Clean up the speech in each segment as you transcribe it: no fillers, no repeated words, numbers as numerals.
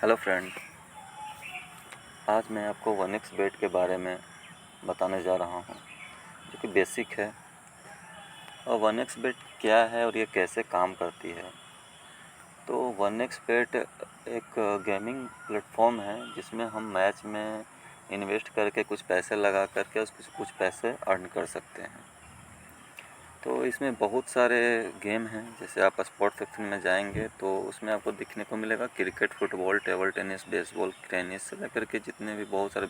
Hello friend, आज मैं आपको 1xBet के बारे में बताने जा रहा हूं, जो कि बेसिक है। और 1xBet क्या है और ये कैसे काम करती है। तो 1xBet एक गेमिंग प्लेटफॉर्म है जिसमें हम मैच में इन्वेस्ट करके कुछ पैसे लगा करके उससे कुछ पैसे अर्न कर सकते हैं। तो इसमें बहुत सारे गेम हैं। जैसे आप स्पोर्ट सेक्शन में जाएंगे तो उसमें आपको दिखने को मिलेगा cricket, football, table tennis, baseball, tennis से लेकर के जितने भी बहुत सारे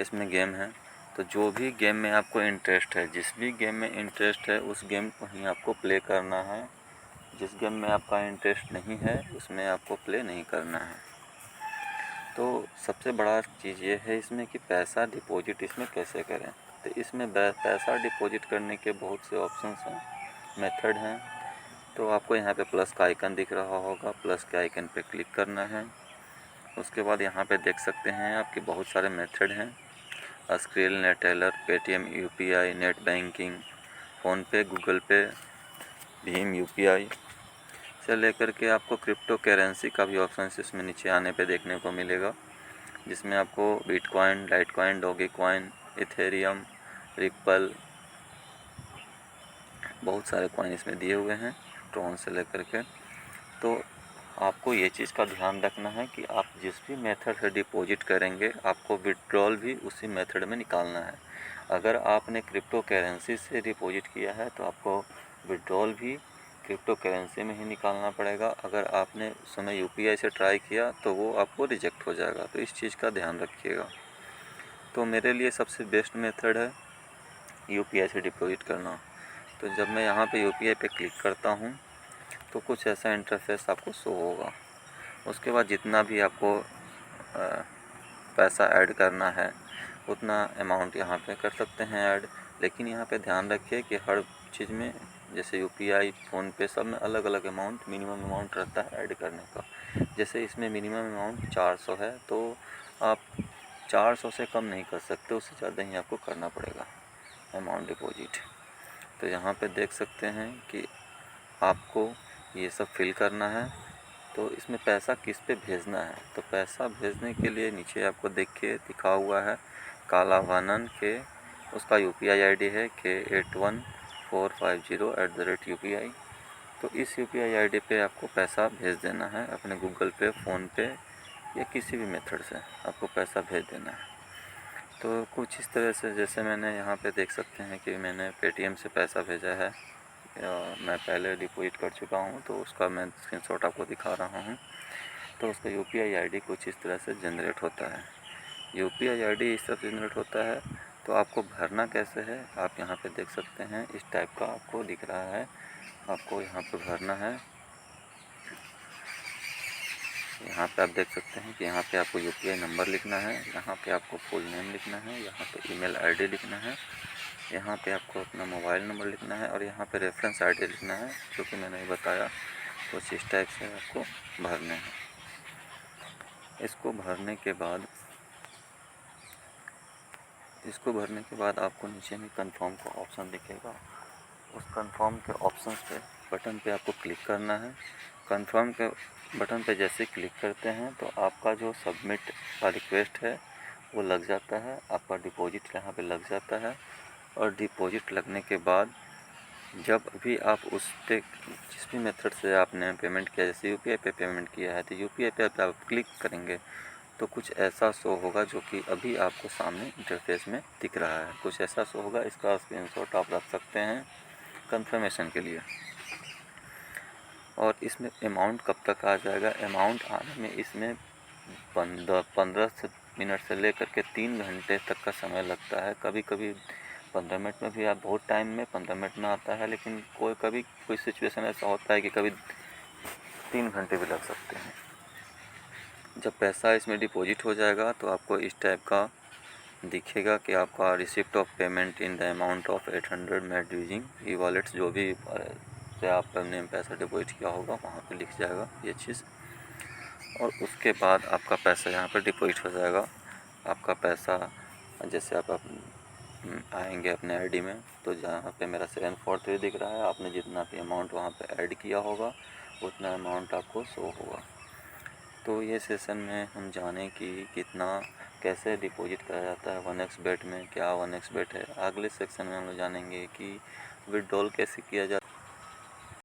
इसमें गेम हैं। तो जो भी गेम में आपको इंटरेस्ट है, जिस भी गेम में इंटरेस्ट है उस गेम को ही आपको प्ले करना है। जिस गेम में आपका इंटरेस्ट नहीं है उसमें आपको प्ले नहीं करना है। तो सबसे बड़ा चीज़ ये है इसमें कि पैसा डिपॉजिट इसमें कैसे करें। तो इसमें पैसा डिपॉजिट करने के बहुत से ऑप्शंस हैं, मेथड हैं। तो आपको यहाँ पे प्लस का आइकन दिख रहा होगा, प्लस के आइकन पे क्लिक करना है। उसके बाद यहाँ पे देख सकते हैं आपके बहुत सारे मेथड हैं। Skill, Neteller, Paytm, UPI, net banking, PhonePe, Google पे, भीम यूपीआई से लेकर के आपको क्रिप्टो करेंसी का भी ऑप्शन इसमें नीचे आने पे देखने को मिलेगा, जिसमें आपको बिटकॉइन, लाइटकॉइन, डॉगीकॉइन, इथेरियम, रिपल, बहुत सारे कॉइन इसमें दिए हुए हैं, ट्रॉन से लेकर के। तो आपको ये चीज़ का ध्यान रखना है कि आप जिस भी मेथड से डिपॉजिट करेंगे आपको विड्रॉल भी उसी मेथड में निकालना है। अगर आपने क्रिप्टो करेंसी से डिपॉजिट किया है तो आपको विड्रॉल भी क्रिप्टो करेंसी में ही निकालना पड़ेगा। अगर आपने उस समय यूपीआई से ट्राई किया तो वो आपको रिजेक्ट हो जाएगा। तो इस चीज़ का ध्यान रखिएगा। तो मेरे लिए सबसे बेस्ट मेथड है यूपीआई से डिपॉजिट करना। तो जब मैं यहाँ पे यूपीआई पे क्लिक करता हूँ तो कुछ ऐसा इंटरफेस आपको शो होगा। उसके बाद जितना भी आपको पैसा ऐड करना है उतना अमाउंट यहाँ पे कर सकते हैं ऐड। लेकिन यहाँ पे ध्यान रखिए कि हर चीज़ में, जैसे यूपीआई, फ़ोनपे, सब में अलग अलग अमाउंट, मिनिमम अमाउंट रहता है ऐड करने का। जैसे इसमें मिनिमम अमाउंट 400 है तो आप 400 से कम नहीं कर सकते, उससे ज़्यादा ही आपको करना पड़ेगा अमाउंट डिपॉजिट। तो यहाँ पे देख सकते हैं कि आपको ये सब फिल करना है। तो इसमें पैसा किस पे भेजना है, तो पैसा भेजने के लिए नीचे आपको देखिए दिखा हुआ है कालावानन के, उसका यूपीआई आईडी है K814550@UPI। तो इस यूपीआई आईडी पे आपको पैसा भेज देना है, अपने गूगल पे, फ़ोनपे या किसी भी मेथड से आपको पैसा भेज देना है। तो कुछ इस तरह से, जैसे मैंने यहाँ पे देख सकते हैं कि मैंने पेटीएम से पैसा भेजा है, मैं पहले डिपॉजिट कर चुका हूँ तो उसका मैं स्क्रीनशॉट आपको दिखा रहा हूँ। तो उसका यूपीआई आईडी कुछ इस तरह से जनरेट होता है। यूपीआई आईडी इस तरह से जनरेट होता है। तो आपको भरना कैसे है, आप यहाँ पे देख सकते हैं, इस टाइप का आपको दिख रहा है। आपको यहाँ पे भरना है। यहाँ पे आप देख सकते हैं कि यहाँ पे आपको यूपीआई नंबर लिखना है, यहाँ पे आपको फुल नेम लिखना है, यहाँ पे ईमेल आईडी लिखना है, यहाँ पे आपको अपना मोबाइल नंबर लिखना है और यहाँ पे रेफरेंस आईडी लिखना है, जो कि मैंने बताया। तो इस टाइप से आपको भरने हैं। इसको भरने के बाद आपको नीचे में कंफर्म का ऑप्शन दिखेगा। उस कंफर्म के ऑप्शन पे, बटन पे आपको क्लिक करना है। कंफर्म के बटन पे जैसे क्लिक करते हैं तो आपका जो सबमिट का रिक्वेस्ट है वो लग जाता है, आपका डिपॉजिट यहाँ पे लग जाता है। और डिपॉजिट लगने के बाद जब भी आप उस पे, जिस भी मेथड से आपने पेमेंट किया, जैसे यूपीआई पे पेमेंट किया है तो यूपीआई पे आप क्लिक करेंगे तो कुछ ऐसा शो होगा जो कि अभी आपको सामने इंटरफेस में दिख रहा है। कुछ ऐसा शो होगा, इसका स्क्रीनशॉट आप रख सकते हैं कंफर्मेशन के लिए। और इसमें अमाउंट कब तक आ जाएगा, अमाउंट आने में इसमें 15 मिनट से लेकर के 3 घंटे तक का समय लगता है। कभी कभी 15 मिनट में भी, आप बहुत टाइम में 15 मिनट में आता है, लेकिन कोई सिचुएशन ऐसा होता है कि कभी 3 घंटे भी लग सकते हैं। जब पैसा इसमें डिपॉजिट हो जाएगा तो आपको इस टाइप का दिखेगा कि आपका receipt of payment in the amount of 800 made using e wallets, जो भी से आपने पैसा डिपॉजिट किया होगा वहाँ पे लिख जाएगा ये चीज़। और उसके बाद आपका पैसा यहाँ पर डिपॉजिट हो जाएगा। आपका पैसा, जैसे आप आएंगे अपने आईडी में तो जहाँ पे मेरा 743 दिख रहा है, आपने जितना भी अमाउंट वहाँ पे ऐड किया होगा उतना अमाउंट आपको शो होगा। तो ये सेशन में हम जाने कि कितना कैसे डिपॉजिट करा जाता है 1xbet में, क्या 1xbet है। अगले सेक्शन में हम लोग जानेंगे कि विड्रॉल कैसे किया जाता